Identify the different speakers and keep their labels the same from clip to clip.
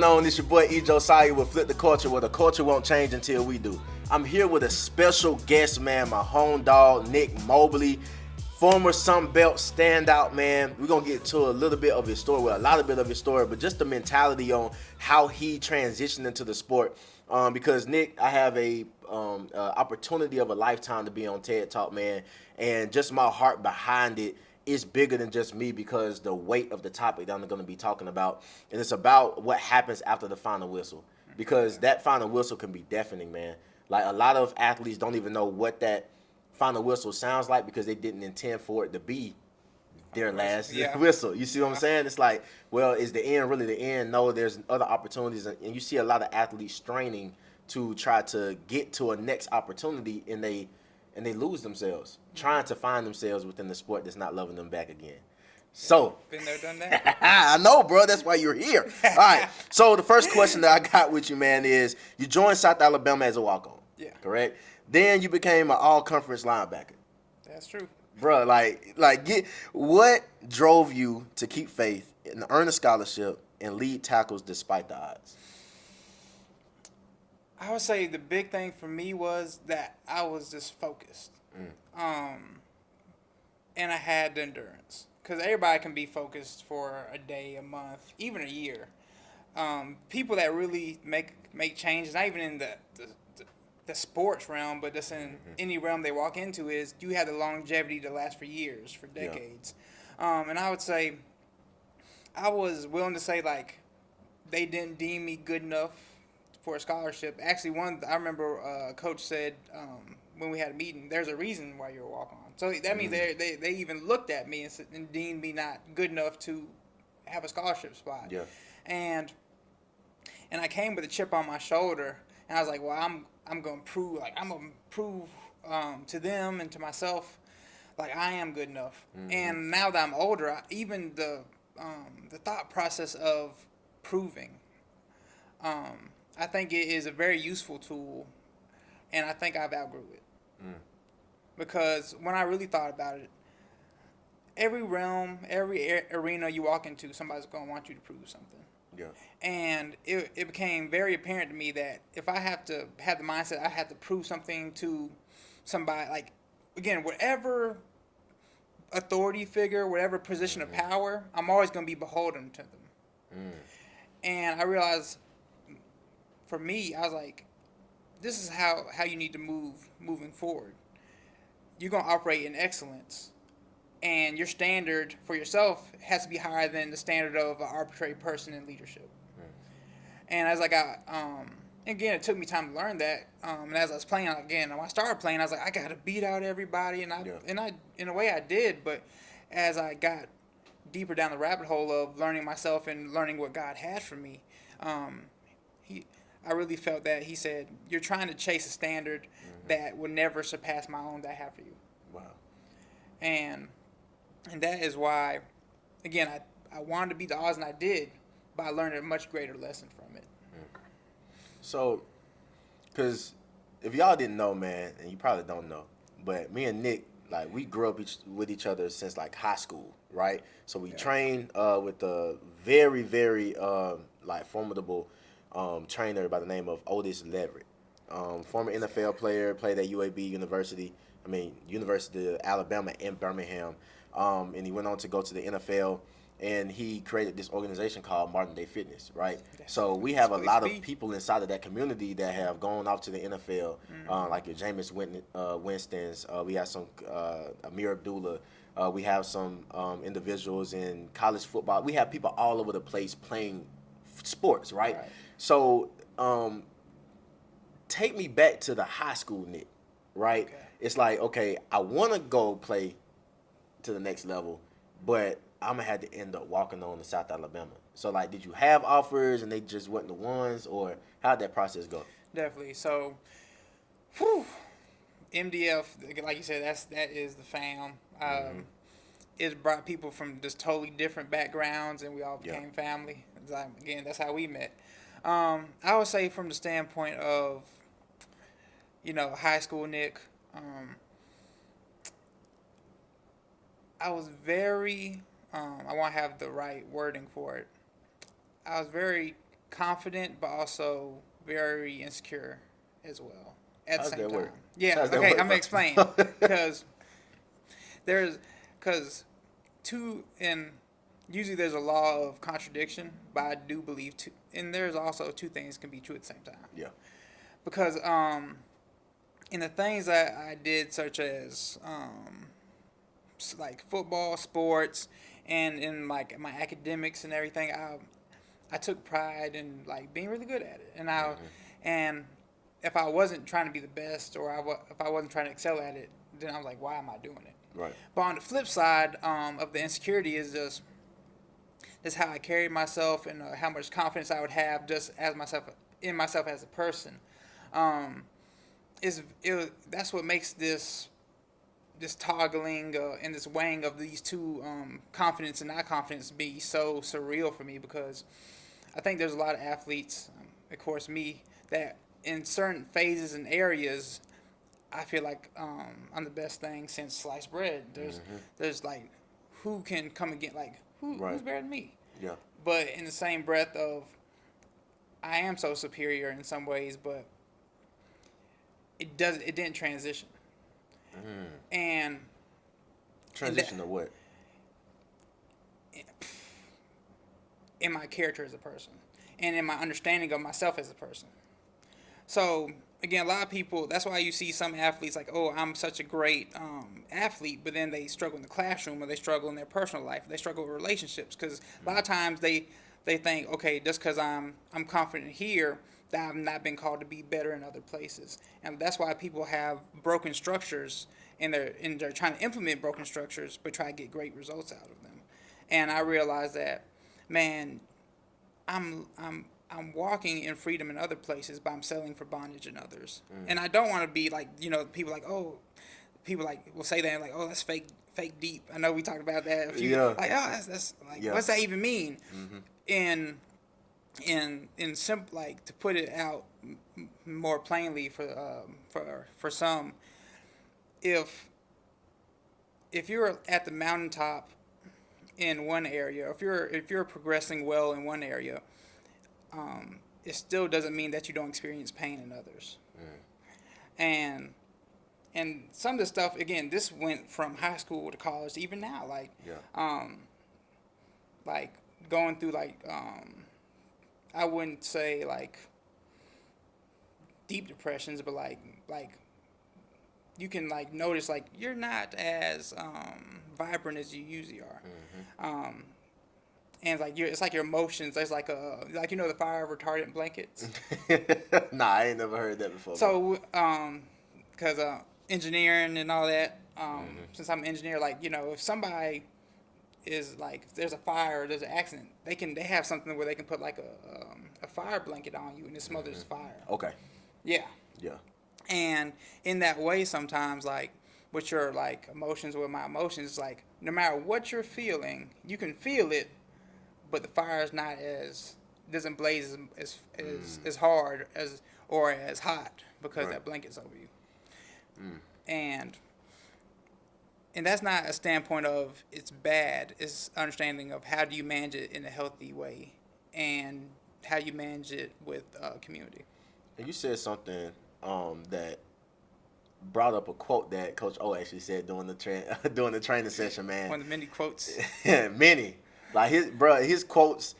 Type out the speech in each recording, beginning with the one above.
Speaker 1: going on? It's your boy Josiah with Flip the Culture, where the culture won't change until we do. I'm here with a special guest, man, my home dog, Nick Mobley, former Sun Belt standout, man. We're going to get to a little bit of his story, well, a lot of bit of his story, but just the mentality on how he transitioned into the sport. Because, Nick, I have a opportunity of a lifetime to be on TED Talk, man, and just my heart behind it is bigger than just me because the weight of the topic that I'm going to be talking about, and it's about what happens after the final whistle, because that final whistle can be deafening, man. Like, a lot of athletes don't even know what that final whistle sounds like because they didn't intend for it to be their last whistle. You see what I'm saying? It's like, well, is the end really the end? No, there's other opportunities, and you see a lot of athletes straining to try to get to a next opportunity, and they lose themselves trying to find themselves within the sport that's not loving them back again. So,
Speaker 2: been there, done that.
Speaker 1: I know, bro. That's why you're here. All right. So the first question that I got with you, man, is you joined South Alabama as a walk-on.
Speaker 2: Yeah.
Speaker 1: Correct? Then you became an all-conference linebacker.
Speaker 2: That's true.
Speaker 1: Bro, what drove you to keep faith and earn a scholarship and lead tackles despite the odds?
Speaker 2: I would say the big thing for me was that I was just focused. And I had the endurance. Because everybody can be focused for a day, a month, even a year. People that really make changes, not even in the sports realm, but just in any realm they walk into, is you have the longevity to last for years, for decades. And I would say I was willing to say, like, they didn't deem me good enough for a scholarship. Actually, I remember coach said when we had a meeting, there's a reason why you're a walk-on. So that means they even looked at me and deemed me not good enough to have a scholarship spot.
Speaker 1: Yeah.
Speaker 2: And I came with a chip on my shoulder, and I was like, well, I'm gonna prove to them and to myself, like, I am good enough. And now that I'm older, even the thought process of proving, I think it is a very useful tool, and I think I've outgrew it. Because when I really thought about it, every realm, every arena you walk into, somebody's going to want you to prove something.
Speaker 1: Yeah.
Speaker 2: And it became very apparent to me that if I have to have the mindset I have to prove something to somebody, like, again, whatever authority figure, whatever position of power, I'm always going to be beholden to them. And I realized, for me, I was like, this is how you need to moving forward. You're going to operate in excellence, and your standard for yourself has to be higher than the standard of an arbitrary person in leadership. And as I got, again, it took me time to learn that. And as I was playing again, when I started playing, I was like, I got to beat out everybody, and I in a way I did. But as I got deeper down the rabbit hole of learning myself and learning what God had for me, I really felt that he said, you're trying to chase a standard that will never surpass my own that I have for you.
Speaker 1: Wow.
Speaker 2: And that is why, again, I wanted to beat the odds, and I did, but I learned a much greater lesson from it.
Speaker 1: So, because if y'all didn't know, man, and you probably don't know, but me and Nick, like, we grew up with each other since, like, high school, right? So we trained with a very, very, formidable trainer by the name of Otis Leverett. Former NFL player, played at University of Alabama in Birmingham. And he went on to go to the NFL, and he created this organization called Modern Day Fitness, right? So we have a lot of people inside of that community that have gone off to the NFL, like your Jameis Winston's. We have some Amir Abdullah. We have some individuals in college football. We have people all over the place playing sports, right? So take me back to the high school Nick, right? Okay. It's like, okay, I want to go play to the next level, but I'm going to have to end up walking on to South Alabama. So, like, did you have offers and they just weren't the ones, or how'd that process go?
Speaker 2: Definitely. So, MDF, like you said, that is the fam. It brought people from just totally different backgrounds, and we all became family. Again, that's how we met. I would say from the standpoint of, high school Nick, I was very, I want to have the right wording for it. I was very confident, but also very insecure as well at the
Speaker 1: How's
Speaker 2: same
Speaker 1: that
Speaker 2: time.
Speaker 1: work?
Speaker 2: Yeah,
Speaker 1: How's that
Speaker 2: okay,
Speaker 1: work,
Speaker 2: I'm
Speaker 1: bro?
Speaker 2: gonna explain because there's because two and usually there's a law of contradiction, but I do believe two, and there's also two things can be true at the same time.
Speaker 1: Yeah.
Speaker 2: Because in the things that I did, such as like football, sports, and in like my academics and everything, I took pride in like being really good at it, and if I wasn't trying to be the best or if I wasn't trying to excel at it, then I was like, why am I doing it?
Speaker 1: Right.
Speaker 2: But on the flip side of the insecurity is just how I carried myself and how much confidence I would have just as myself in myself as a person. Um, that's what makes this toggling and this weighing of these two confidence and not confidence be so surreal for me, because I think there's a lot of athletes, of course me, that in certain phases and areas I feel like I'm the best thing since sliced bread. There's like who can come again, like
Speaker 1: Right.
Speaker 2: who's better than me?
Speaker 1: Yeah.
Speaker 2: But in the same breath of I am so superior in some ways, but it didn't transition. And
Speaker 1: Transition to what?
Speaker 2: in my character as a person and in my understanding of myself as a person. So again, a lot of people, that's why you see some athletes like, oh, I'm such a great athlete, but then they struggle in the classroom or they struggle in their personal life, or they struggle with relationships, because a lot of times they think, okay, just because I'm confident here, that I've not been called to be better in other places. And that's why people have broken structures and they're trying to implement broken structures but try to get great results out of them. And I realized that, man, I'm walking in freedom in other places, but I'm selling for bondage in others. And I don't want to be like, people like, oh, people like will say that like, oh, that's fake deep. I know we talked about that a few.
Speaker 1: Yeah.
Speaker 2: Like, oh, that's like,
Speaker 1: Yeah.
Speaker 2: what's that even mean? In simple, like, to put it out more plainly for some, if you're at the mountaintop in one area, if you're progressing well in one area, it still doesn't mean that you don't experience pain in others. And some of the stuff, again, this went from high school to college to even now, like
Speaker 1: Yeah.
Speaker 2: like going through like I wouldn't say like deep depressions, but like you can like notice like you're not as vibrant as you usually are. And like it's like your emotions. There's like the fire retardant blankets.
Speaker 1: Nah, I ain't never heard that before.
Speaker 2: So because engineering and all that. Since I'm an engineer, like if somebody is like, if there's a fire or there's an accident, they have something where they can put like a fire blanket on you and it smothers the fire.
Speaker 1: Okay.
Speaker 2: Yeah.
Speaker 1: Yeah.
Speaker 2: And in that way, sometimes like with your like emotions, with my emotions, like no matter what you're feeling, you can feel it, but the fire is not doesn't blaze as hard as or as hot because
Speaker 1: Right.
Speaker 2: that blanket's over you. And that's not a standpoint of it's bad. It's understanding of how do you manage it in a healthy way, and how you manage it with community.
Speaker 1: And you said something that brought up a quote that Coach O actually said during the training session, man.
Speaker 2: One of the many quotes.
Speaker 1: Many. Like his quotes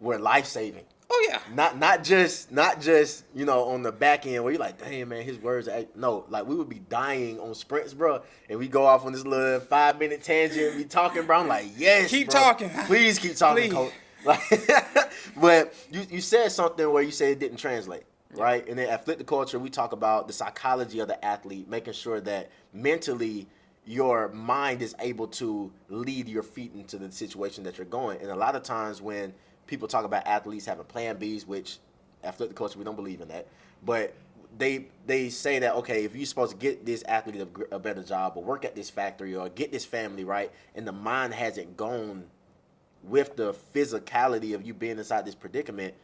Speaker 1: were life saving.
Speaker 2: Oh yeah.
Speaker 1: Not just on the back end where you're like, damn man, his words no, like we would be dying on sprints, bro, and we go off on this little 5-minute tangent, be talking, bro. I'm like, yes,
Speaker 2: Keep
Speaker 1: bro.
Speaker 2: talking.
Speaker 1: Please keep talking,
Speaker 2: Please.
Speaker 1: Coach. Like, but you said something where you said it didn't translate, right? And then at Flip the Culture, we talk about the psychology of the athlete, making sure that mentally your mind is able to lead your feet into the situation that you're going. And a lot of times when people talk about athletes having plan Bs, which at Flip the Culture, we don't believe in that. But they say that, okay, if you're supposed to get this athlete a better job or work at this factory or get this family right, and the mind hasn't gone with the physicality of you being inside this predicament,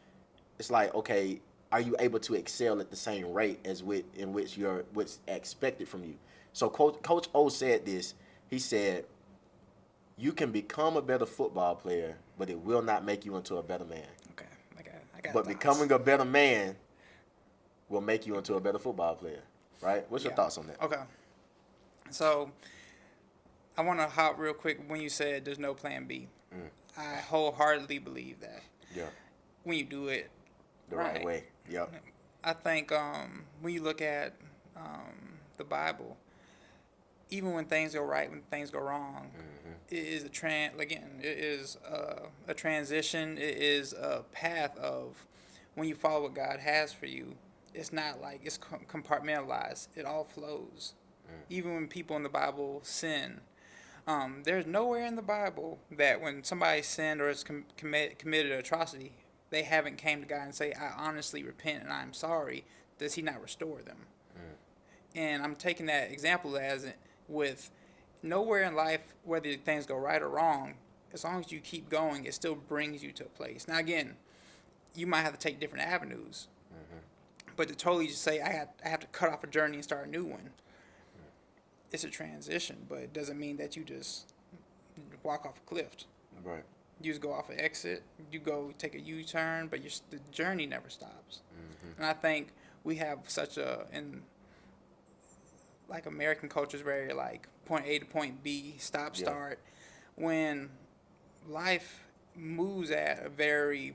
Speaker 1: it's like, okay, are you able to excel at the same rate as what's expected from you? So Coach O said this. He said, you can become a better football player, but it will not make you into a better man.
Speaker 2: Okay. I got
Speaker 1: but
Speaker 2: thoughts.
Speaker 1: becoming a better man will make you into a better football player, right? What's your thoughts on that?
Speaker 2: Okay. So I want to hop real quick when you said there's no plan B. I wholeheartedly believe that.
Speaker 1: Yeah,
Speaker 2: When you do it
Speaker 1: the right way. Yep.
Speaker 2: I think when you look at the Bible, even when things go right, when things go wrong, it is it is a transition. It is a path of when you follow what God has for you. It's not like it's compartmentalized. It all flows. Even when people in the Bible sin, there's nowhere in the Bible that when somebody sinned or has committed an atrocity, they haven't came to God and say, I honestly repent and I'm sorry. Does he not restore them? And I'm taking that example as with nowhere in life, whether things go right or wrong, as long as you keep going, it still brings you to a place. Now, again, you might have to take different avenues. But to totally just say, I have to cut off a journey and start a new one, it's a transition, but it doesn't mean that you just walk off a cliff.
Speaker 1: Right.
Speaker 2: You just go off an exit, you go take a U-turn, but the journey never stops. And I think we have such like American culture is very like point A to point B, stop, start, when life moves at a very,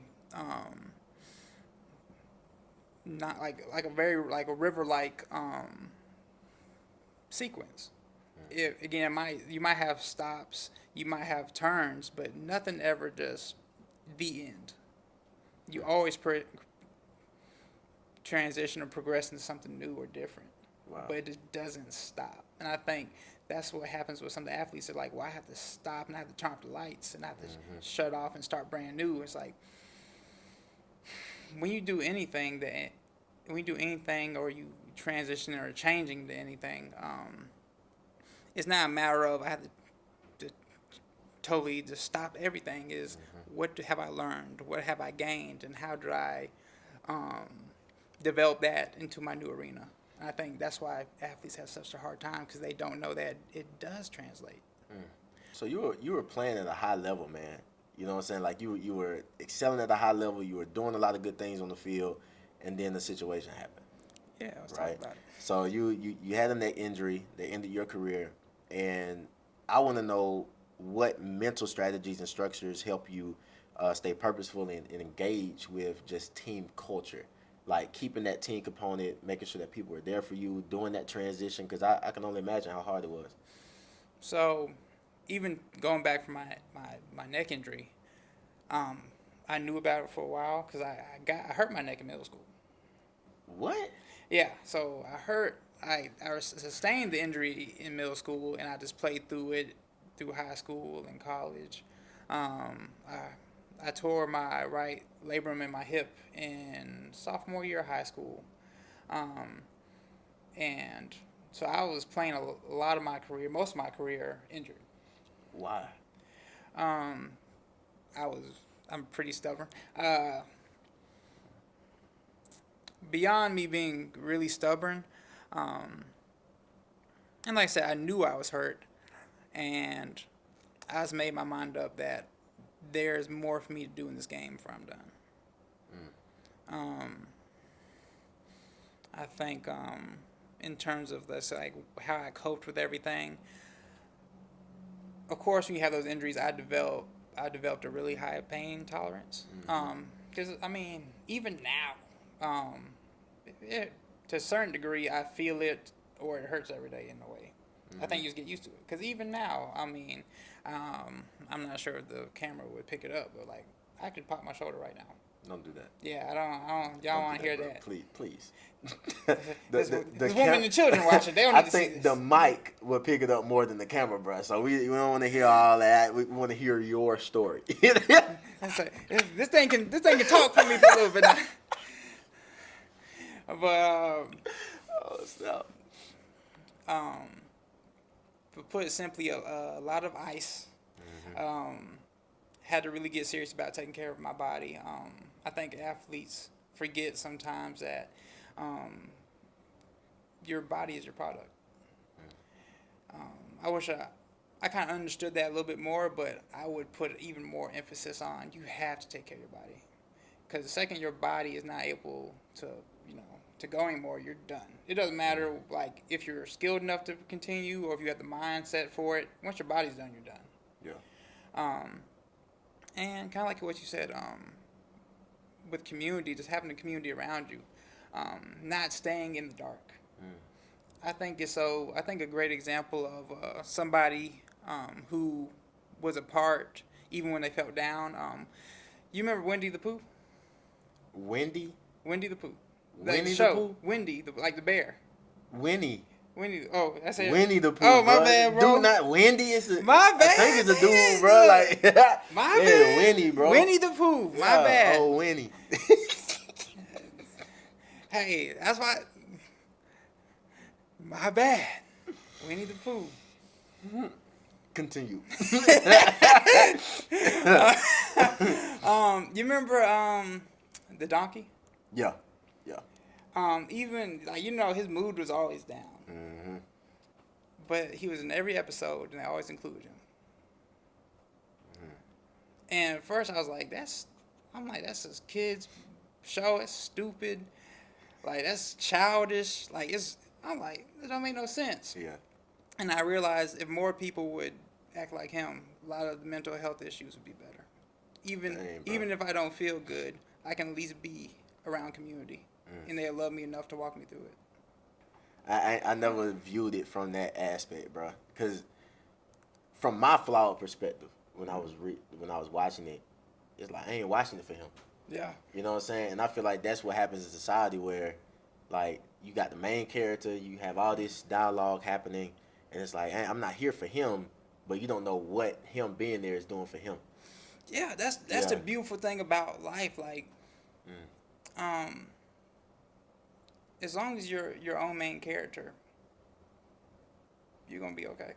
Speaker 2: not like a very like a river like sequence. Again, you might have stops, you might have turns, but nothing ever just the end. You always transition or progress into something new or different.
Speaker 1: Wow.
Speaker 2: But it just doesn't stop. And I think that's what happens with some of the athletes. They're like, well, I have to stop and I have to turn off the lights and I have to shut off and start brand new. It's like when you do anything or you transition or changing to anything, it's not a matter of I have to totally just stop everything. Is what have I learned? What have I gained? And how do I develop that into my new arena? And I think that's why athletes have such a hard time because they don't know that it does translate.
Speaker 1: So you were playing at a high level, man. You know what I'm saying? Like you were excelling at a high level. You were doing a lot of good things on the field, and then the situation happened.
Speaker 2: Yeah, let's
Speaker 1: Right.
Speaker 2: talk about it.
Speaker 1: So you had a neck injury that ended your career, and I want to know what mental strategies and structures help you stay purposeful and engage with just team culture, like keeping that team component, making sure that people were there for you, doing that transition, because I can only imagine how hard it was.
Speaker 2: So, even going back from my neck injury, I knew about it for a while because I hurt my neck in middle school.
Speaker 1: What?
Speaker 2: Yeah, so I sustained the injury in middle school, and I just played through it through high school and college. I tore my right labrum in my hip in sophomore year of high school, and so I was playing a lot of my career, most of my career, injured.
Speaker 1: Why?
Speaker 2: I'm pretty stubborn. Beyond me being really stubborn, and like I said, I knew I was hurt, and I just made my mind up that there's more for me to do in this game before I'm done. I think in terms of this, like how I coped with everything. Of course, when you have those injuries, I developed a really high pain tolerance. Because I mean, even now, to a certain degree, I feel it or it hurts every day in a way. I think you just get used to it. Because even now, I mean, I'm not sure if the camera would pick it up, but like I could pop my shoulder right now.
Speaker 1: Don't do that.
Speaker 2: Yeah, I don't. Y'all want to hear that?
Speaker 1: Please.
Speaker 2: There's women and children watching. They don't need to see this.
Speaker 1: I think the mic will pick it up more than the camera, bro. So we don't want to hear all that. We want to hear your story.
Speaker 2: This thing can talk for me for a little bit now. But
Speaker 1: oh snap.
Speaker 2: To put it simply, a lot of ice. Had to really get serious about taking care of my body. I think athletes forget sometimes that your body is your product. I wish I kind of understood that a little bit more, but I would put even more emphasis on you have to take care of your body. because the second your body is not able to, to go anymore, you're done. It doesn't matter like if you're skilled enough to continue or if you have the mindset for it. Once your body's done, you're done.
Speaker 1: Yeah.
Speaker 2: And kind of like what you said, with community, just having a community around you, not staying in the dark. I think a great example of somebody who was a part even when they felt down. You remember Wendy the Pooh?
Speaker 1: Wendy?
Speaker 2: Wendy the Pooh.
Speaker 1: Winnie
Speaker 2: show.
Speaker 1: the Pooh?
Speaker 2: Wendy, like the bear.
Speaker 1: Winnie.
Speaker 2: Wendy. Oh, that's it.
Speaker 1: Winnie the Pooh.
Speaker 2: Oh, my
Speaker 1: bro.
Speaker 2: bad, bro.
Speaker 1: Dude, not Wendy. It's a,
Speaker 2: My bad.
Speaker 1: I think it's a dude, bro. Like,
Speaker 2: my
Speaker 1: yeah,
Speaker 2: bad.
Speaker 1: Winnie, bro.
Speaker 2: Winnie the Pooh. My
Speaker 1: Yeah,
Speaker 2: bad.
Speaker 1: Oh, Winnie.
Speaker 2: Hey, that's why. My bad. Winnie the Pooh.
Speaker 1: Continue.
Speaker 2: You remember the donkey?
Speaker 1: Yeah.
Speaker 2: Even like his mood was always down.
Speaker 1: Mm-hmm.
Speaker 2: But he was in every episode, and they always included him. And at first, I was like, that's a kid's show. It's stupid. Like that's childish. Like I'm like, it don't make no sense.
Speaker 1: Yeah.
Speaker 2: And I realized if more people would act like him, a lot of the mental health issues would be better. Even if I don't feel good, I can at least be around community, and they'll love me enough to walk me through it.
Speaker 1: I never viewed it from that aspect, bro. Because from my flawed perspective, when I was watching it, it's like I ain't watching it for him.
Speaker 2: Yeah.
Speaker 1: You know what I'm saying? And I feel like that's what happens in society where, like, you got the main character, you have all this dialogue happening, and it's like, hey, I'm not here for him, but you don't know what him being there is doing for him.
Speaker 2: Yeah, that's the beautiful thing about life. Like, as long as you're your own main character, you're gonna be okay.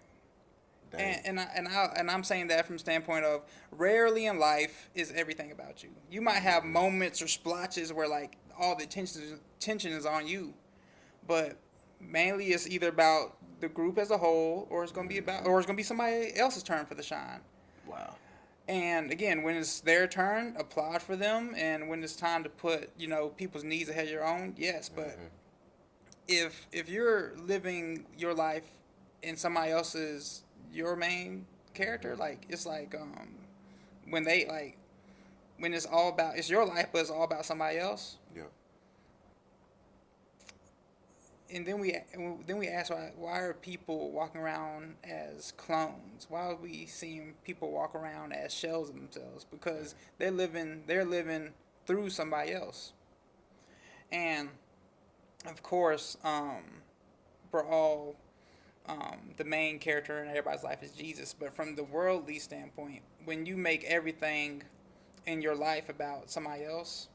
Speaker 2: And I'm saying that from the standpoint of rarely in life is everything about you. You might have moments or splotches where like all the tension is on you, but mainly it's either about the group as a whole, or it's gonna be somebody else's turn for the shine.
Speaker 1: Wow.
Speaker 2: And again, when it's their turn, applaud for them, and when it's time to put people's needs ahead of your own, yes. But if you're living your life and somebody else's your main character, like it's like when it's all about it's your life but it's all about somebody else.
Speaker 1: Yeah.
Speaker 2: And then we ask why are people walking around as clones? Why are we seeing people walk around as shells of themselves? Because they're living through somebody else. And of course, we're all the main character in everybody's life is Jesus. But from the worldly standpoint, when you make everything in your life about somebody else,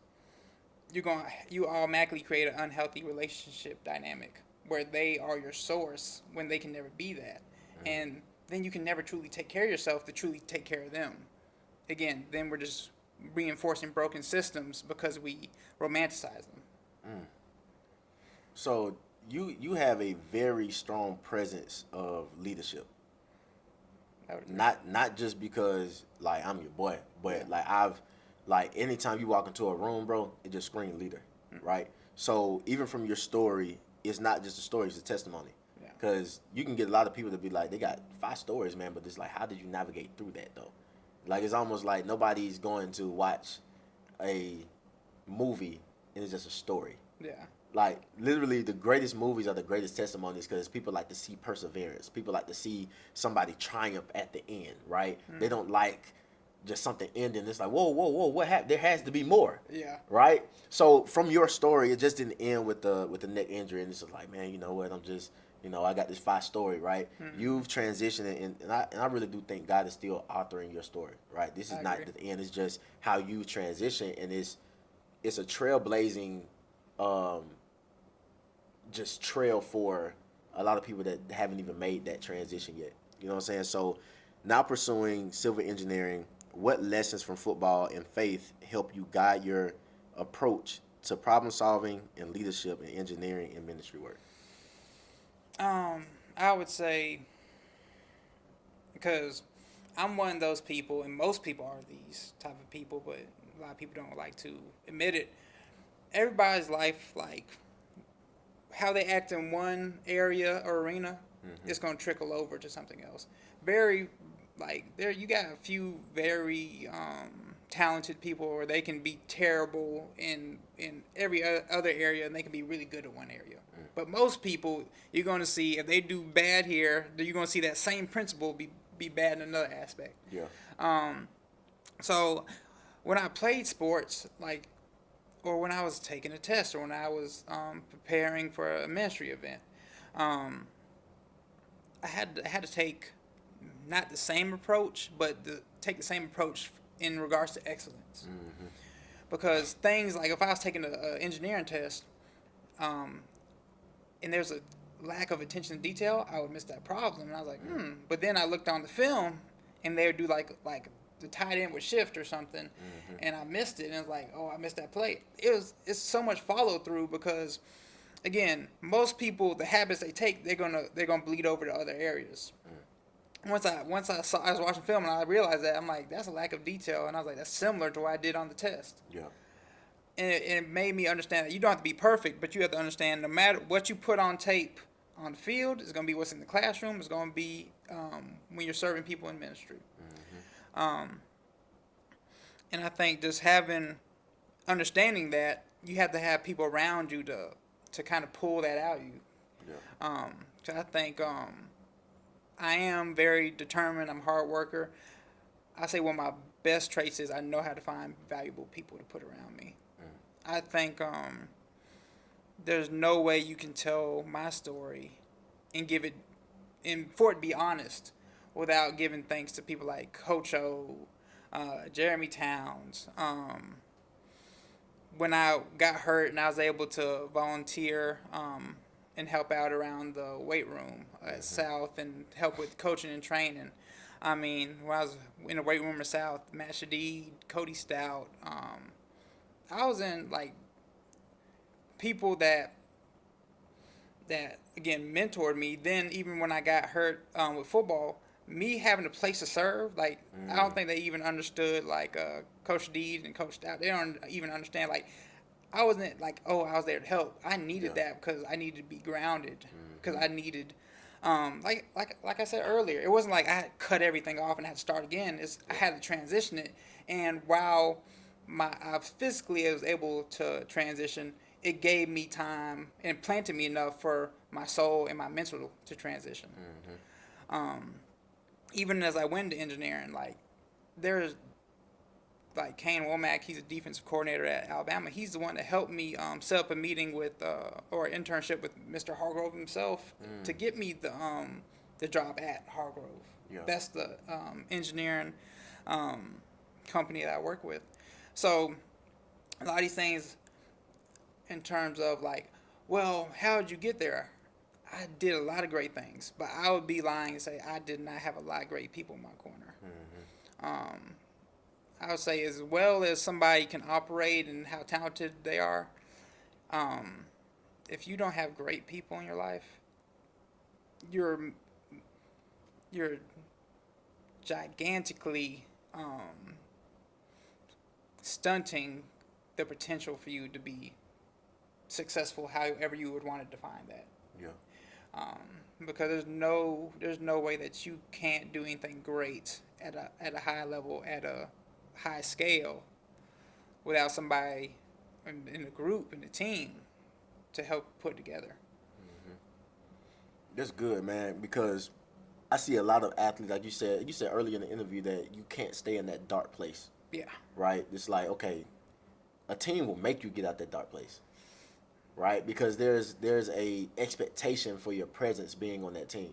Speaker 2: you automatically create an unhealthy relationship dynamic where they are your source when they can never be that. And then you can never truly take care of yourself to truly take care of them. Again, then we're just reinforcing broken systems because we romanticize them.
Speaker 1: So you have a very strong presence of leadership. Not just because like I'm your boy, but like anytime you walk into a room, bro, it just screams leader, right? So even from your story, it's not just a story, it's a testimony. Because you can get a lot of people to be like, they got 5 stories, man, but it's like, how did you navigate through that, though? Like, it's almost like nobody's going to watch a movie and it's just a story.
Speaker 2: Yeah.
Speaker 1: Like, literally, the greatest movies are the greatest testimonies because people like to see perseverance. People like to see somebody triumph at the end, right? They don't like just something ending. It's like, whoa, what happened? There has to be more.
Speaker 2: Yeah.
Speaker 1: Right? So from your story, it just didn't end with the neck injury, and it's just like, man, you know what? I'm just, I got this 5 story, right? You've transitioned, and I really do think God is still authoring your story, right? This is not the end. It's just how you transition, and it's a trailblazing, just trail for a lot of people that haven't even made that transition yet. You know what I'm saying? So now pursuing civil engineering, what lessons from football and faith help you guide your approach to problem solving and leadership in engineering and ministry work?
Speaker 2: I would say, because I'm one of those people, and most people are these type of people, but a lot of people don't like to admit it. Everybody's life, like how they act in one area or arena, it's gonna trickle over to something else. Very, like there, you got a few very talented people, or they can be terrible in every other area, and they can be really good at one area. But most people, you're gonna see if they do bad here, you're gonna see that same principle be bad in another aspect.
Speaker 1: Yeah.
Speaker 2: So when I played sports, like, or when I was taking a test, or when I was preparing for a ministry event, um, I had to take not the same approach, but take the same approach in regards to excellence. Because things like if I was taking an engineering test, and there's a lack of attention to detail, I would miss that problem. And I was like, But then I looked on the film, and they would do like the tight end would shift or something, and I missed it. And it was like, oh, I missed that play. It's so much follow through because, again, most people, the habits they take, they're gonna bleed over to other areas. Once I was watching film and I realized that, I'm like, that's a lack of detail, and I was like, that's similar to what I did on the test.
Speaker 1: Yeah.
Speaker 2: And it made me understand that you don't have to be perfect, but you have to understand no matter what you put on tape on the field, it's going to be what's in the classroom, it's going to be when you're serving people in ministry. And I think just understanding that, you have to have people around you to kind of pull that out of you.
Speaker 1: Yeah.
Speaker 2: So I think I am very determined. I'm a hard worker. I say one of my best traits is I know how to find valuable people to put around me. I think there's no way you can tell my story and give it, and for it to be honest, without giving thanks to people like Coach O, Jeremy Towns. When I got hurt and I was able to volunteer and help out around the weight room at South and help with coaching and training. I mean, when I was in the weight room at South, Matt Shadid, Cody Stout, I was in like people that again mentored me. Then even when I got hurt with football, me having a place to serve, like I don't think they even understood like Coach Deed and Coach Stout. They don't even understand like I wasn't like, oh, I was there to help. I needed that because I needed to be grounded, because I needed like I said earlier, it wasn't like I had cut everything off and had to start again. I had to transition it, and while I physically was able to transition, it gave me time and planted me enough for my soul and my mental to transition. Even as I went into engineering, like there's like Kane Womack, he's a defensive coordinator at Alabama. He's the one that helped me set up a meeting with or an internship with Mr. Hargrove himself to get me the job at Hargrove.
Speaker 1: Yeah.
Speaker 2: That's the engineering company that I work with. So a lot of these things in terms of like, well, how did you get there? I did a lot of great things, but I would be lying and say I did not have a lot of great people in my corner. I would say as well as somebody can operate and how talented they are, if you don't have great people in your life, you're gigantically stunting the potential for you to be successful however you would want to define that.
Speaker 1: Yeah.
Speaker 2: Because there's no way that you can't do anything great at a high level, at a high scale, without somebody in a group, in a team, to help put together.
Speaker 1: That's good, man, because I see a lot of athletes, like you said earlier in the interview, that you can't stay in that dark place.
Speaker 2: Yeah.
Speaker 1: Right? It's like, okay, a team will make you get out that dark place. Right? Because there's a expectation for your presence being on that team.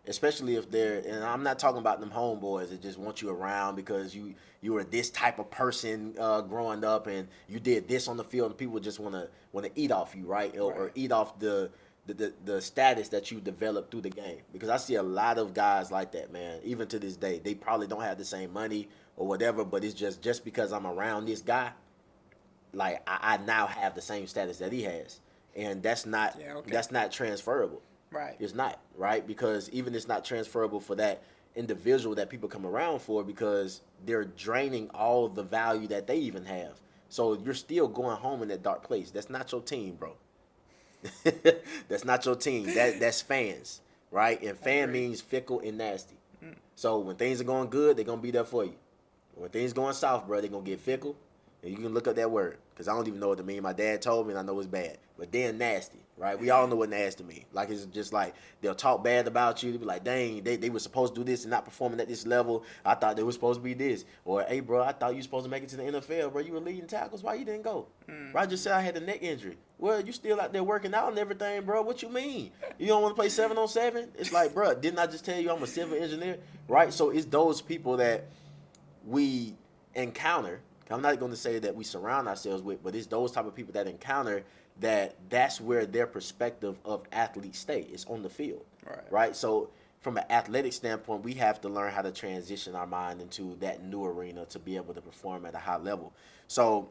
Speaker 1: Especially if and I'm not talking about them homeboys that just want you around because you were this type of person growing up and you did this on the field, and people just want to eat off you, right? Or eat off the status that you developed through the game. Because I see a lot of guys like that, man. Even to this day, they probably don't have the same money or whatever, but it's just because I'm around this guy, like I now have the same status that he has, and that's not transferable.
Speaker 2: Right.
Speaker 1: It's not, right? Because even it's not transferable for that, individual that people come around for because they're draining all the value that they even have. So you're still going home in that dark place. That's not your team, bro. That's not your team. That's fans, right? And fan means fickle and nasty. So when things are going good, they're gonna be there for you. When things going south, bro, they're gonna get fickle. And you can look up that word because I don't even know what it means. My dad told me, and I know it's bad. But then nasty, right? We all know what nasty means. Like it's just like they'll talk bad about you. They'll be like, dang, they were supposed to do this and not performing at this level. I thought they were supposed to be this. Or hey, bro, I thought you were supposed to make it to the NFL, bro. You were leading tackles. Why you didn't go? Roger said I had a neck injury. Well, you still out there working out and everything, bro. What you mean? You don't want to play 7-on-7? It's like, bro, didn't I just tell you I'm a civil engineer, right? So it's those people that we encounter. I'm not going to say that we surround ourselves with, but it's those type of people that encounter that's where their perspective of athletes stay. It's on the field, right? So from an athletic standpoint, we have to learn how to transition our mind into that new arena to be able to perform at a high level. So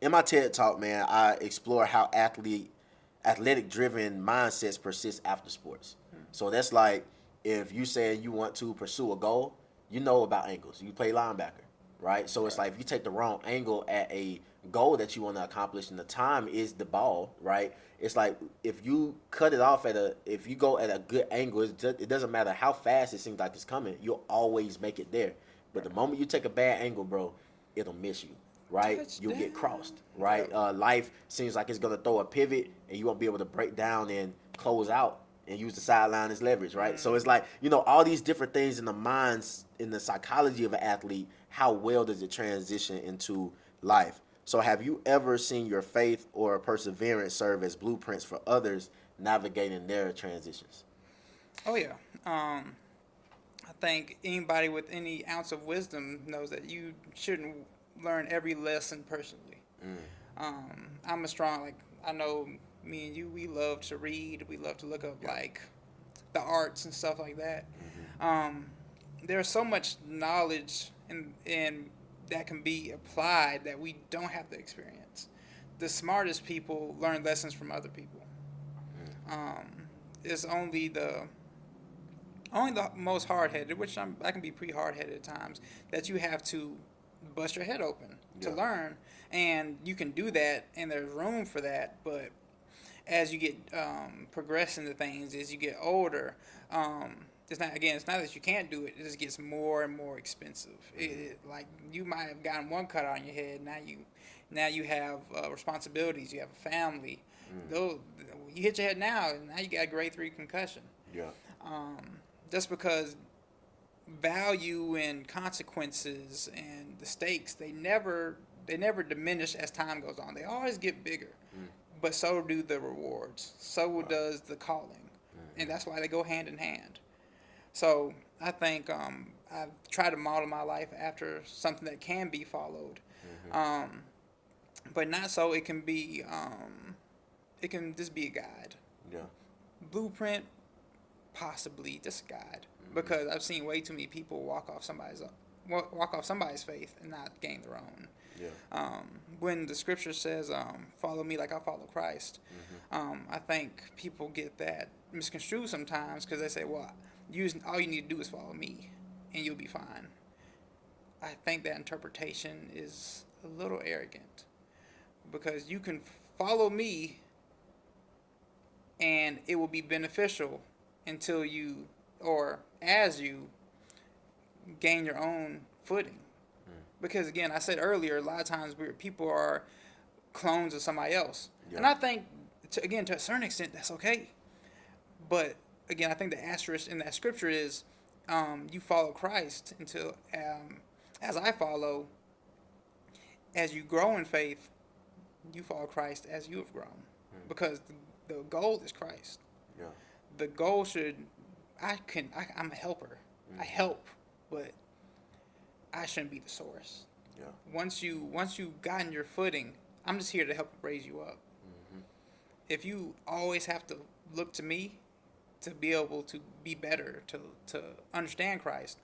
Speaker 1: in my TED Talk, man, I explore how athletic-driven mindsets persist after sports. So that's like if you say you want to pursue a goal, you know about angles. You play linebacker, right? So it's like if you take the wrong angle at a goal that you want to accomplish and the time is the ball, right? It's like if you cut it off if you go at a good angle, it doesn't matter how fast it seems like it's coming, you'll always make it there. But the moment you take a bad angle, bro, it'll miss you, right? You'll get crossed, right? Life seems like it's going to throw a pivot and you won't be able to break down and close out and use the sideline as leverage, right? So it's like, all these different things in the minds, in the psychology of an athlete, how well does it transition into life? So have you ever seen your faith or perseverance serve as blueprints for others navigating their transitions?
Speaker 2: Oh yeah. I think anybody with any ounce of wisdom knows that you shouldn't learn every lesson personally. I'm a strong, I know me and you, we love to read. We love to look up the arts and stuff like that. There's so much knowledge in that can be applied that we don't have to experience. The smartest people learn lessons from other people. It's only the most hard-headed, which I can be pretty hard-headed at times, that you have to bust your head open to learn, and you can do that, and there's room for that. But as you get progress into things, as you get older, it's not that you can't do it. It just gets more and more expensive. Like you might have gotten one cut on your head. Now you have responsibilities. You have a family. Though you hit your head now you got a grade 3 concussion. Just because value and consequences and the stakes, they never diminish as time goes on. They always get bigger. But so do the rewards. So does the calling. And that's why they go hand in hand. So I think I've tried to model my life after something that can be followed. But not so it can be, it can just be a guide. Blueprint, possibly just a guide. Because I've seen way too many people walk off somebody's faith and not gain their own. When the scripture says, follow me like I follow Christ, I think people get that misconstrued sometimes because they say, well, all you need to do is follow me and you'll be fine. I think that interpretation is a little arrogant because you can follow me and it will be beneficial until you, or as you, gain your own footing. Because again, I said earlier, a lot of times people are clones of somebody else. And I think, to a certain extent, that's okay. But again, I think the asterisk in that scripture is you follow Christ until, as I follow, as you grow in faith, you follow Christ as you have grown. Because the goal is Christ. The goal should, I'm a helper. I help, but I shouldn't be the source. Once you've gotten your footing, I'm just here to help raise you up. If you always have to look to me to be able to be better, to understand Christ,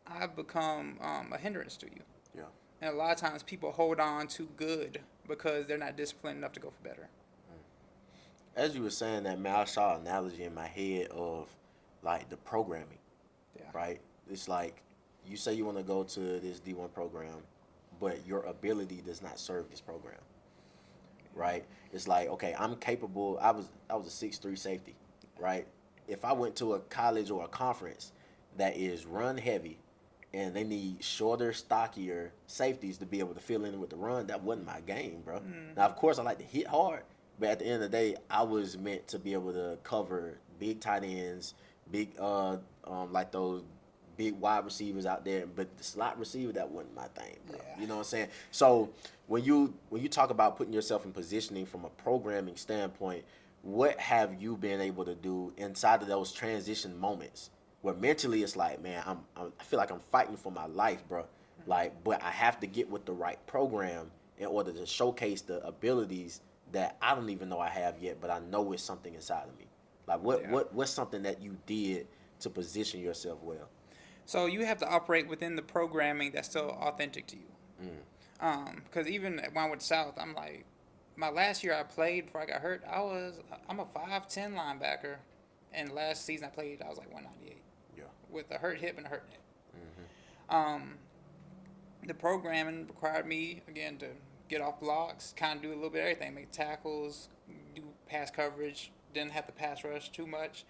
Speaker 2: I've become a hindrance to you. And a lot of times people hold on to good because they're not disciplined enough to go for better.
Speaker 1: As you were saying that, man, I saw an analogy in my head of like the programming,
Speaker 2: Yeah.
Speaker 1: right? It's like you say you want to go to this D1 program, but your ability does not serve this program, right? It's like, okay, I'm capable. I was a 6'3" safety, right? If I went to a college or a conference that is run heavy and they need shorter, stockier safeties to be able to fill in with the run, that wasn't my game, bro. Now, of course, I like to hit hard, but at the end of the day, I was meant to be able to cover big tight ends, big like those big wide receivers out there, but the slot receiver, that wasn't my thing, bro.
Speaker 2: Yeah.
Speaker 1: You know what I'm saying? So when you talk about putting yourself in positioning from a programming standpoint, what have you been able to do inside of those transition moments where mentally it's like, man, I feel like I'm fighting for my life, bro. Like, but I have to get with the right program in order to showcase the abilities that I don't even know I have yet, but I know it's something inside of me. Like,
Speaker 2: Yeah.
Speaker 1: what's something that you did to position yourself well?
Speaker 2: So you have to operate within the programming that's still authentic to you. Because even when I went south, I'm like, my last year I played before I got hurt, I'm a 5'10" linebacker, and last season I played I was like 198
Speaker 1: Yeah.
Speaker 2: with a hurt hip and a hurt neck. Um, the programming required me again to get off blocks, kind of do a little bit of everything, make tackles, do pass coverage, didn't have to pass rush too much.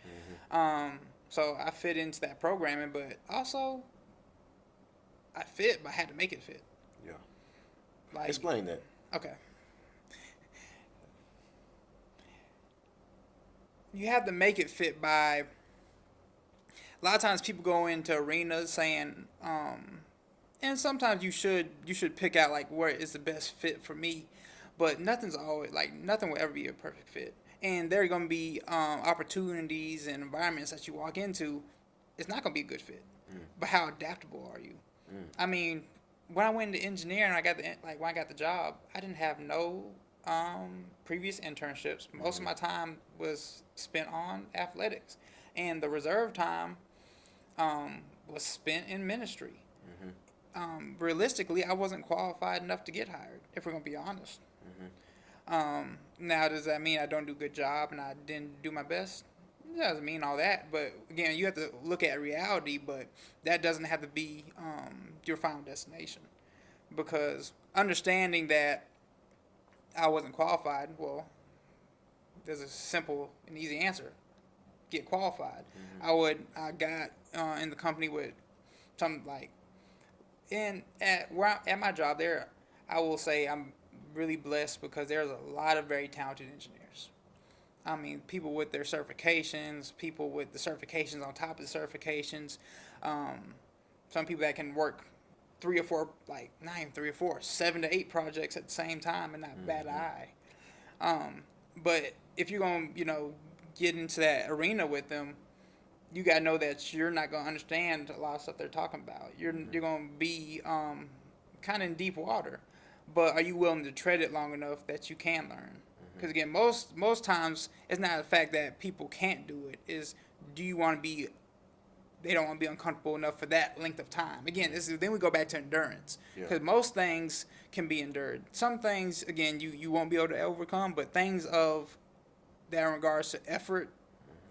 Speaker 2: So I fit into that programming, but also I fit, but I had to make it fit.
Speaker 1: Yeah.
Speaker 2: Like,
Speaker 1: Explain that.
Speaker 2: okay, you have to make it fit by. A lot of times people go into arenas saying, and sometimes you should pick out like where is the best fit for me, but nothing will ever be a perfect fit, and there are going to be opportunities and environments that you walk into, it's not going to be a good fit. But how adaptable are you? I mean, when I went into engineering, when I got the job, I didn't have no previous internships. Most of my time was spent on athletics, and the reserve time was spent in ministry. Realistically, I wasn't qualified enough to get hired, if we're going to be honest. Now, does that mean I don't do a good job and I didn't do my best? It doesn't mean all that. But again, you have to look at reality, but that doesn't have to be your final destination. Because understanding that I wasn't qualified, well, there's a simple and easy answer: get qualified. I got in the company with some like at my job there. I will say I'm really blessed because there's a lot of very talented engineers. I mean, people with their certifications, people with the certifications on top of the certifications. Some people that can work three or four, like not even three or four, 7 to 8 projects at the same time and not bat an eye. But if you're gonna, get into that arena with them, you gotta know that you're not gonna understand a lot of stuff they're talking about. You're gonna be kind of in deep water, but are you willing to tread it long enough that you can learn? Because again, most times it's not the fact that people can't do it. Is do you want to be? They don't want to be uncomfortable enough for that length of time. Again, then we go back to endurance, because most things can be endured. Some things, again, you won't be able to overcome, but things of that in regards to effort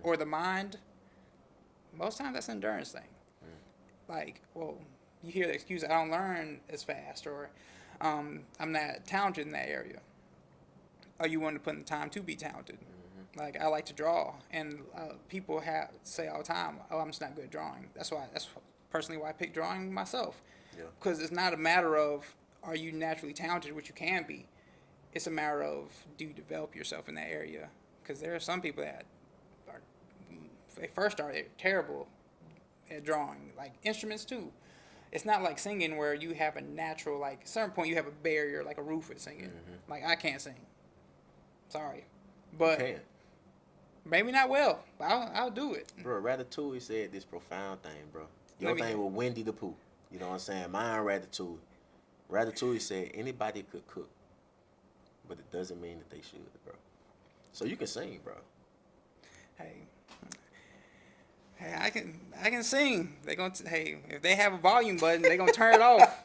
Speaker 2: or the mind, most times that's an endurance thing. Like, well, you hear the excuse, I don't learn as fast, or I'm not talented in that area. Are you willing to put in the time to be talented? Like, I like to draw, and people say all the time, "Oh, I'm just not good at drawing." That's personally why I picked drawing myself, because it's not a matter of are you naturally talented, which you can be. It's a matter of do you develop yourself in that area? Because there are some people that they first start, they're terrible at drawing, like instruments too. It's not like singing where you have a natural, like at a certain point you have a barrier, like a roof with singing. Like, I can't sing. Sorry. But
Speaker 1: You can.
Speaker 2: maybe not well, but I'll do it.
Speaker 1: Bro, Ratatouille said this profound thing, bro. Your
Speaker 2: Let me
Speaker 1: thing
Speaker 2: hear.
Speaker 1: with Winnie the Pooh. You know what I'm saying? Mine Ratatouille. Ratatouille said anybody could cook, but it doesn't mean that they should, bro. So you can sing, bro.
Speaker 2: Hey, Hey, I can sing. Hey, if they have a volume button, they gonna turn it off.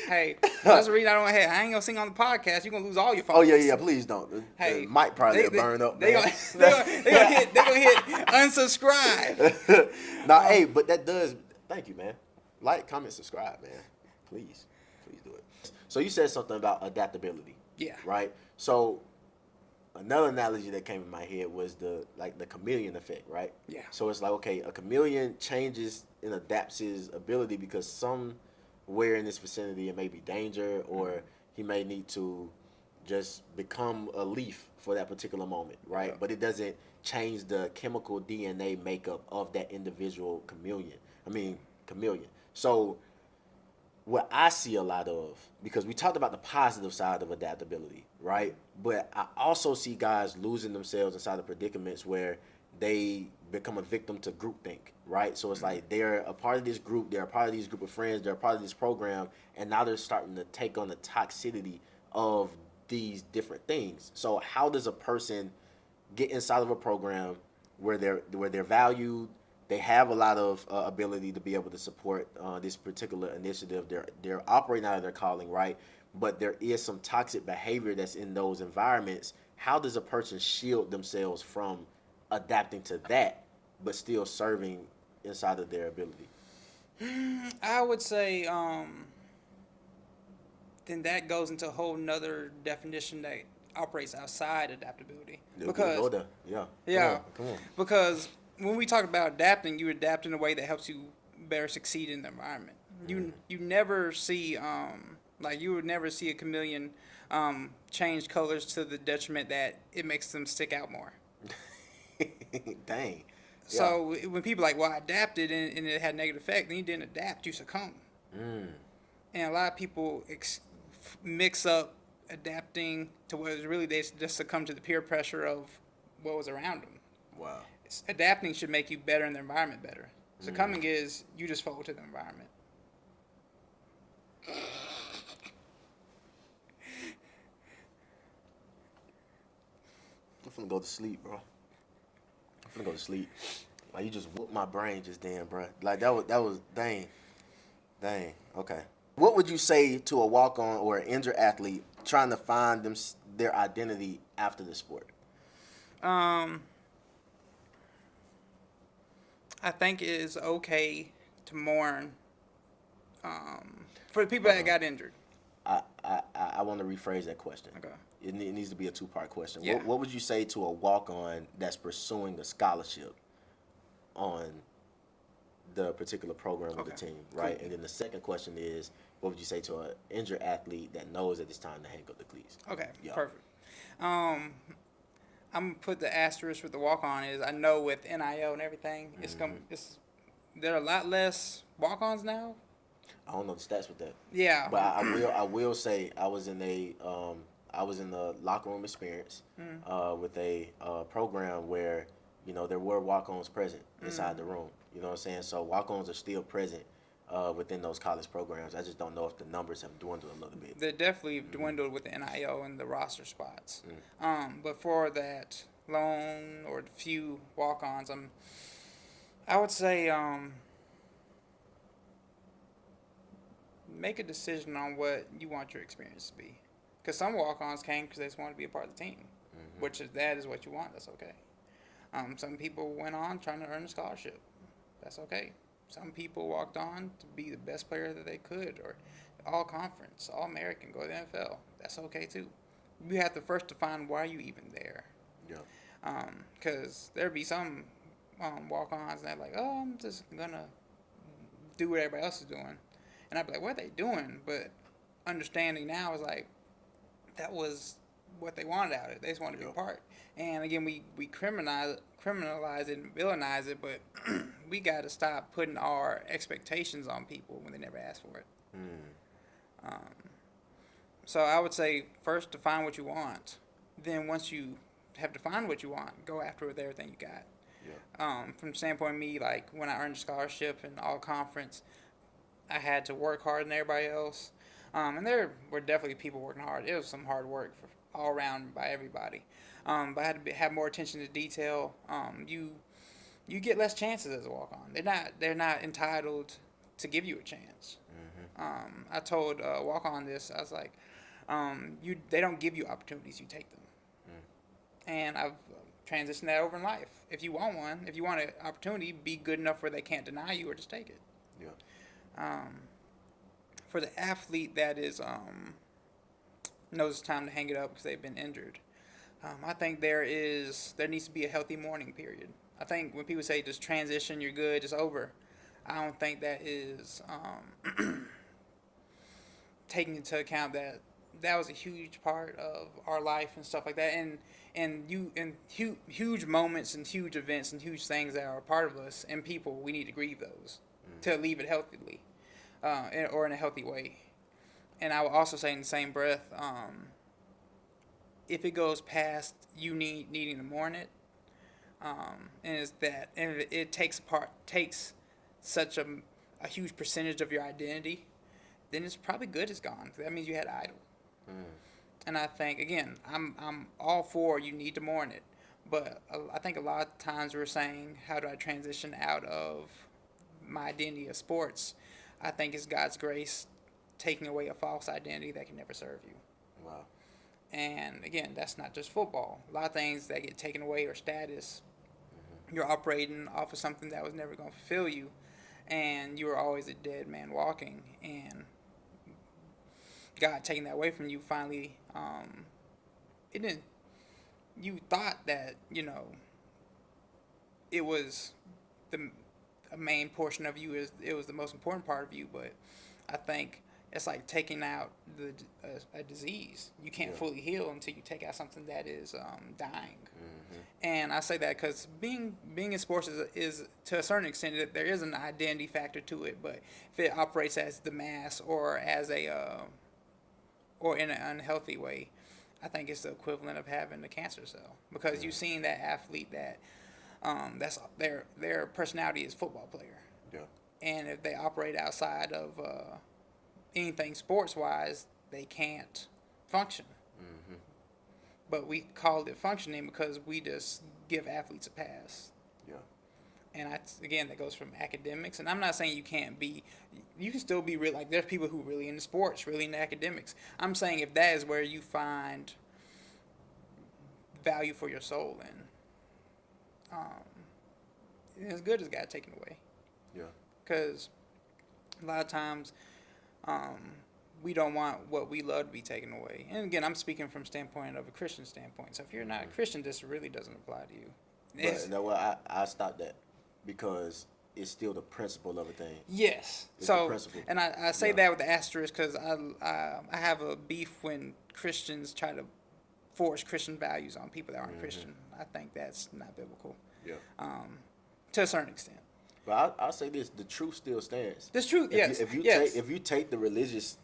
Speaker 2: Hey, that's the reason I don't. Hey, I ain't gonna sing on the podcast. You are gonna lose all your
Speaker 1: Oh yeah,
Speaker 2: followers.
Speaker 1: yeah. Please don't. The
Speaker 2: Hey,
Speaker 1: mic probably
Speaker 2: they
Speaker 1: burn up,
Speaker 2: they
Speaker 1: man.
Speaker 2: gonna they gonna hit unsubscribe.
Speaker 1: Nah, hey, but that does. Thank you, man. Like, comment, subscribe, man. Please, please do it. So you said something about adaptability.
Speaker 2: Yeah.
Speaker 1: Right. So another analogy that came in my head was the chameleon effect, right?
Speaker 2: Yeah.
Speaker 1: So it's like, okay, a chameleon changes and adapts his ability because somewhere in this vicinity it may be danger, or he may need to just become a leaf for that particular moment, right?
Speaker 2: Yeah.
Speaker 1: But it doesn't change the chemical DNA makeup of that individual chameleon. So what I see a lot of, because we talked about the positive side of adaptability, right? But I also see guys losing themselves inside of predicaments where they become a victim to groupthink, right? So it's like they're a part of this group, they're a part of this group of friends, they're a part of this program, and now they're starting to take on the toxicity of these different things. So how does a person get inside of a program where they're valued, they have a lot of ability to be able to support this particular initiative. They're operating out of their calling, right? But there is some toxic behavior that's in those environments. How does a person shield themselves from adapting to that, but still serving inside of their ability?
Speaker 2: I would say then that goes into a whole nother definition that operates outside adaptability. Because
Speaker 1: yeah, come on.
Speaker 2: Because when we talk about adapting, you adapt in a way that helps you better succeed in the environment. You never see you would never see a chameleon change colors to the detriment that it makes them stick out more.
Speaker 1: Dang.
Speaker 2: So when people are like, well, I adapted and it had a negative effect, then you didn't adapt, you succumb. And a lot of people mix up adapting to what is really they just succumb to the peer pressure of what was around them.
Speaker 1: Wow.
Speaker 2: Adapting should make you better in the environment better. Succumbing is you just fold to the environment.
Speaker 1: I'm finna go to sleep, bro. I'm finna go to sleep. Like, you just whooped my brain just then, bro. Like, that was dang. Okay. What would you say to a walk-on or an injured athlete trying to find their identity after the sport?
Speaker 2: I think it is okay to mourn for the people that got injured.
Speaker 1: I want to rephrase that question.
Speaker 2: Okay.
Speaker 1: It needs to be a two-part question.
Speaker 2: Yeah.
Speaker 1: What would you say to a walk-on that's pursuing a scholarship on the particular program of the team, right?
Speaker 2: Cool.
Speaker 1: And then the second question is, what would you say to an injured athlete that knows that it's time to hang up the cleats?
Speaker 2: Okay,
Speaker 1: Yeah.
Speaker 2: perfect. I'm gonna put the asterisk with the walk-on is I know with NIL and everything, there are a lot less walk-ons now.
Speaker 1: I don't know the stats with that.
Speaker 2: Yeah.
Speaker 1: But I will say I was in the locker room experience with a program where there were walk-ons present inside the room. You know what I'm saying? So walk-ons are still present within those college programs. I just don't know if the numbers have dwindled a little bit.
Speaker 2: They definitely dwindled with the NIL and the roster spots. But for that lone or few walk-ons, I would say make a decision on what you want your experience to be. Because some walk-ons came because they just want to be a part of the team, which is that is what you want. That's okay. Some people went on trying to earn a scholarship. That's okay. Some people walked on to be the best player that they could, or all conference, all American, go to the NFL. That's okay too. You have to first define why you even there.
Speaker 1: Yeah.
Speaker 2: Because there'd be some walk-ons that like, oh, I'm just gonna do what everybody else is doing, and I'd be like, what are they doing? But understanding now is like, that was what they wanted out of it. They just wanted to be a part. And again, we criminalize it and villainize it, but we got to stop putting our expectations on people when they never asked for it. So I would say first define what you want. Then once you have defined what you want, go after it with everything you got.
Speaker 1: Yeah.
Speaker 2: From the standpoint of me, like when I earned a scholarship in all conference, I had to work harder than everybody else. And there were definitely people working hard. It was some hard work all around by everybody. But I had to have more attention to detail. You you get less chances as a walk-on. They're not entitled to give you a chance. I told walk-on this. I was like, they don't give you opportunities, you take them. And I've transitioned that over in life. If you want one, if you want an opportunity, be good enough where they can't deny you or just take it.
Speaker 1: Yeah.
Speaker 2: For the athlete that is knows it's time to hang it up because they've been injured, I think there needs to be a healthy mourning period. I think when people say just transition, you're good, it's over, I don't think that is taking into account that was a huge part of our life and stuff like that, and huge moments and huge events and huge things that are a part of us and people. We need to grieve those to leave it healthily, or in a healthy way. And I will also say in the same breath, if it goes past you needing to mourn it, and it takes such a huge percentage of your identity, then it's probably good it's gone. That means you had an idol. And I think, again, I'm all for you need to mourn it, but I think a lot of times we're saying, how do I transition out of my identity of sports? I think it's God's grace taking away a false identity that can never serve you.
Speaker 1: Wow.
Speaker 2: And again, that's not just football. A lot of things that get taken away are status. You're operating off of something that was never going to fulfill you, and you were always a dead man walking. And God taking that away from you finally, it didn't. You thought that it was a main portion of you, it was the most important part of you, but I think it's like taking out a disease. You can't fully heal until you take out something that is dying. And I say that because being in sports is to a certain extent that there is an identity factor to it, but if it operates as the mass or as or in an unhealthy way, I think it's the equivalent of having a cancer cell, because you've seen that athlete that that's their personality is football player.
Speaker 1: Yeah.
Speaker 2: And if they operate outside of anything sports wise, they can't function. But we call it functioning because we just give athletes a pass.
Speaker 1: Yeah.
Speaker 2: And again, that goes from academics. And I'm not saying you can still be real. Like, there's people who really into sports, really into academics. I'm saying if that is where you find value for your soul in, it's good as God taken away.
Speaker 1: Yeah.
Speaker 2: Because a lot of times, we don't want what we love to be taken away. And again, I'm speaking from standpoint of a Christian standpoint. So if you're not a Christian, this really doesn't apply to you.
Speaker 1: But no, well, I stopped that because it's still the principle of a thing.
Speaker 2: Yes.
Speaker 1: It's
Speaker 2: so,
Speaker 1: the principle.
Speaker 2: and I say that with the asterisk because I have a beef when Christians try to force Christian values on people that aren't Christian. I think that's not biblical.
Speaker 1: Yeah.
Speaker 2: To a certain extent.
Speaker 1: But I'll say this: the truth still stands.
Speaker 2: This truth, yes.
Speaker 1: If you take the religious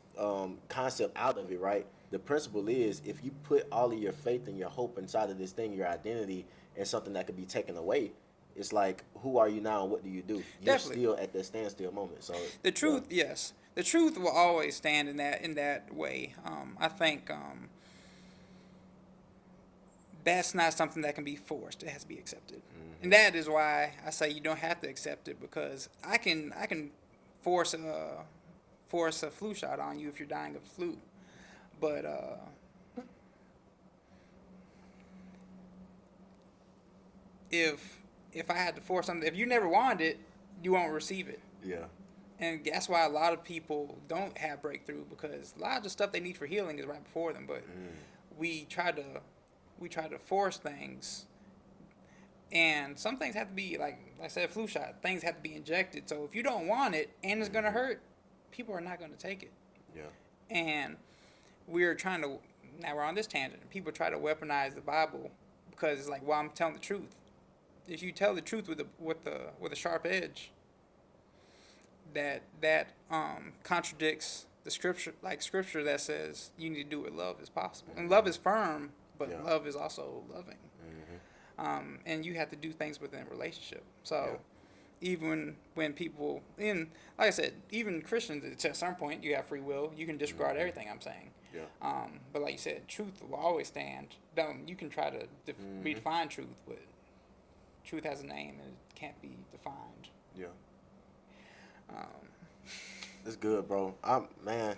Speaker 1: concept out of it, right? The principle is, if you put all of your faith and your hope inside of this thing, your identity, and something that could be taken away, it's like, who are you now and what do you do? You're still at that standstill moment. So
Speaker 2: the truth, yes, the truth will always stand in that way. I think that's not something that can be forced. It has to be accepted, and that is why I say you don't have to accept it, because I can force a flu shot on you if you're dying of flu, but if I had to force something, if you never wanted it, you won't receive it.
Speaker 1: Yeah.
Speaker 2: And that's why a lot of people don't have breakthrough, because a lot of the stuff they need for healing is right before them. But we try to force things, and some things have to be, like I said, flu shot. Things have to be injected. So if you don't want it and it's gonna hurt, people are not gonna take it.
Speaker 1: Yeah.
Speaker 2: And now we're on this tangent. People try to weaponize the Bible because it's like, well, I'm telling the truth. If you tell the truth with a sharp edge, that contradicts the scripture, like scripture that says you need to do what love is possible. And love is firm, but love is also loving. And you have to do things within a relationship. So even when people, like I said, even Christians, to a certain point, you have free will. You can disregard everything I'm saying.
Speaker 1: Yeah.
Speaker 2: But like you said, truth will always stand. You can try to redefine truth, but truth has a name and it can't be defined.
Speaker 1: Yeah.
Speaker 2: Um,
Speaker 1: That's good, bro. Man.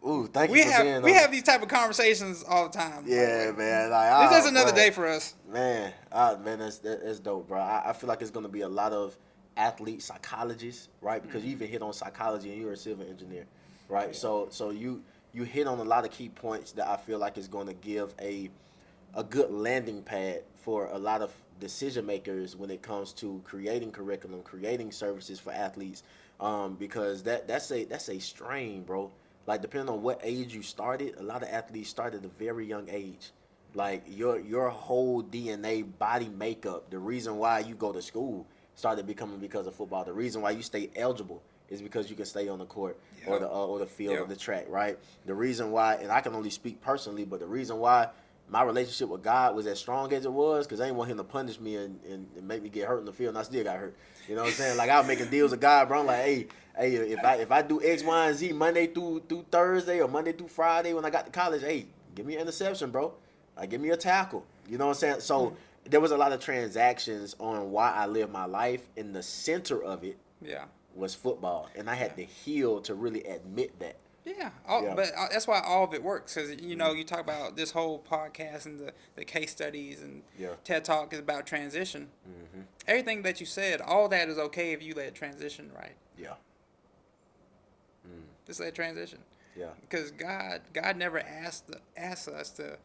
Speaker 1: Ooh, thank
Speaker 2: we
Speaker 1: you for
Speaker 2: have
Speaker 1: being
Speaker 2: have these type of conversations all the time.
Speaker 1: Yeah, man.
Speaker 2: This is another day for us.
Speaker 1: Man, that's dope, bro. I feel like it's gonna be a lot of athlete psychologists, right? Because you even hit on psychology and you're a civil engineer, right?
Speaker 2: Yeah.
Speaker 1: So you hit on a lot of key points that I feel like is going to give a good landing pad for a lot of decision makers when it comes to creating curriculum, creating services for athletes, because that's a strain, bro. Like, depending on what age you started, a lot of athletes start at a very young age. Like, your whole DNA, body makeup, the reason why you go to school started becoming because of football. The reason why you stay eligible is because you can stay on the court or the field or the track, right? The reason why, and I can only speak personally, but the reason why my relationship with God was as strong as it was, because I didn't want him to punish me and make me get hurt in the field, and I still got hurt. You know what I'm saying? Like, I was making deals with God, bro. I'm like, hey, if I do X, Y, and Z Monday through Thursday or Monday through Friday when I got to college, hey, give me an interception, bro. Like, give me a tackle. You know what I'm saying? So there was a lot of transactions on why I lived my life, and the center of it was football, and I had to heal to really admit that.
Speaker 2: Yeah, but that's why all of it works, because you talk about this whole podcast and the case studies and TED Talk is about transition.
Speaker 1: Mm-hmm.
Speaker 2: Everything that you said, all that is okay if you let transition right.
Speaker 1: Yeah.
Speaker 2: Just let transition.
Speaker 1: Yeah.
Speaker 2: Because God never asked us to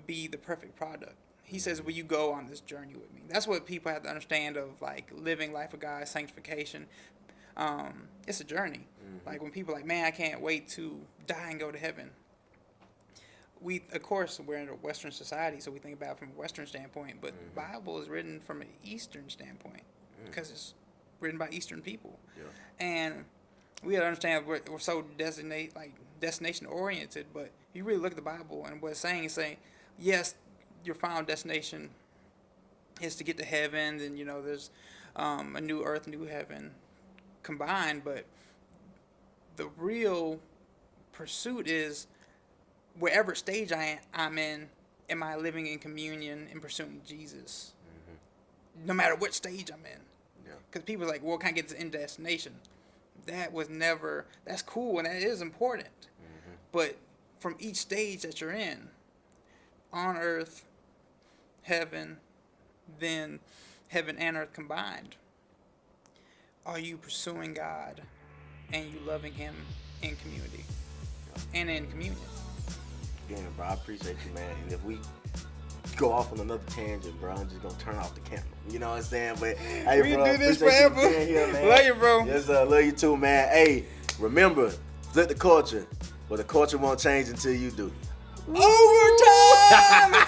Speaker 2: be the perfect product. He says, "Will you go on this journey with me?" That's what people have to understand of, like, living life of God, sanctification. It's a journey. Like, when people are like, man, I can't wait to die and go to heaven. Of course, we're in a Western society, so we think about it from a Western standpoint, but the Bible is written from an Eastern standpoint because it's written by Eastern people. Yeah. And we have to understand we're so destination oriented, but you really look at the Bible and what it's saying, yes, your final destination is to get to heaven, and there's a new earth, new heaven combined, but the real pursuit is wherever stage I'm in, am I living in communion and pursuing Jesus? No matter what stage I'm in. Because people are like, well, can I get to the end destination? That's cool and that is important. But from each stage that you're in, on earth, heaven, then heaven and earth combined, are you pursuing God and you loving him in community and in communion?
Speaker 1: Again, bro, I appreciate you, man. And if we go off on another tangent, bro, I'm just gonna turn off the camera. You know what I'm saying? But hey,
Speaker 2: we
Speaker 1: bro,
Speaker 2: do this
Speaker 1: appreciate
Speaker 2: forever.
Speaker 1: you being here, man.
Speaker 2: Love you, bro.
Speaker 1: Yes, love you too, man. Hey, remember, flip the culture, but the culture won't change until you do.
Speaker 2: Overtime.